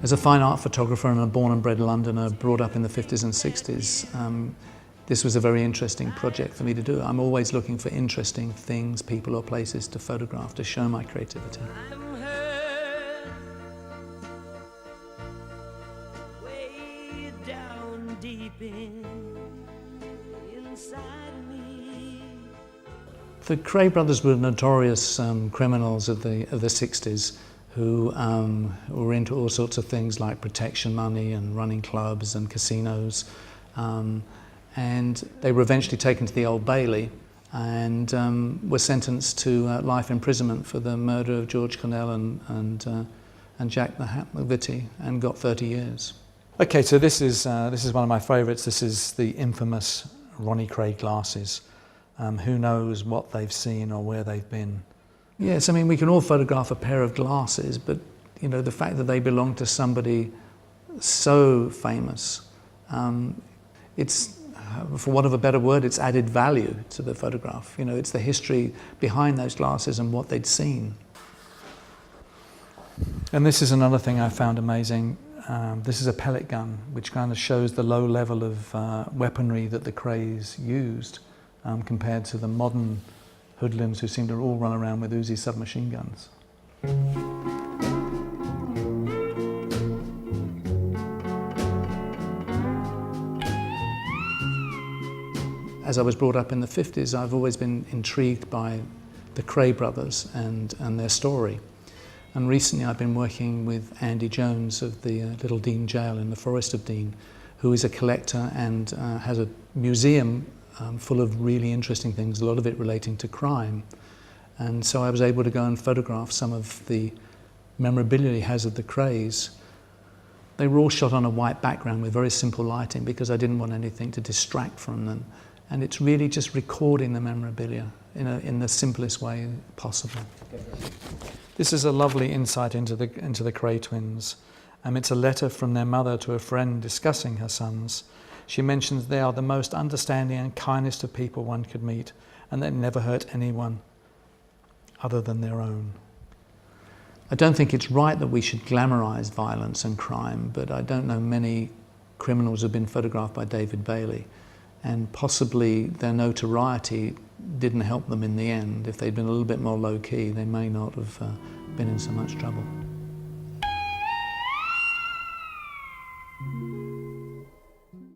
As a fine art photographer and a born and bred Londoner, brought up in the 50s and 60s, this was a very interesting project for me to do. I'm always looking for interesting things, people or places to photograph, to show my creativity. The Kray brothers were notorious criminals of the 60s who were into all sorts of things like protection money and running clubs and casinos. And they were eventually taken to the Old Bailey and were sentenced to life imprisonment for the murder of George Cornell and Jack the Hat McVitie, and got 30 years. Okay, so this is one of my favourites. This is the infamous Ronnie Kray glasses. Who knows what they've seen or where they've been? Yes, I mean, we can all photograph a pair of glasses, but you know, the fact that they belong to somebody so famous, it's, for want of a better word, it's added value to the photograph. You know, it's the history behind those glasses and what they'd seen. And this is another thing I found amazing. This is a pellet gun, which kind of shows the low level of weaponry that the Krays used compared to the modern hoodlums who seem to all run around with Uzi submachine guns. As I was brought up in the 50s, I've always been intrigued by the Kray brothers and their story. And recently I've been working with Andy Jones of the Little Dean Jail in the Forest of Dean, who is a collector and has a museum full of really interesting things, a lot of it relating to crime. And so I was able to go and photograph some of the memorabilia he has of the Krays. They were all shot on a white background with very simple lighting because I didn't want anything to distract from them. And it's really just recording the memorabilia in the simplest way possible. This is a lovely insight into the Kray twins. It's a letter from their mother to a friend discussing her sons. She mentions they are the most understanding and kindest of people one could meet, and they never hurt anyone other than their own. I don't think it's right that we should glamorize violence and crime, but I don't know many criminals who have been photographed by David Bailey, and possibly their notoriety didn't help them in the end. If they'd been a little bit more low-key, they may not have been in so much trouble.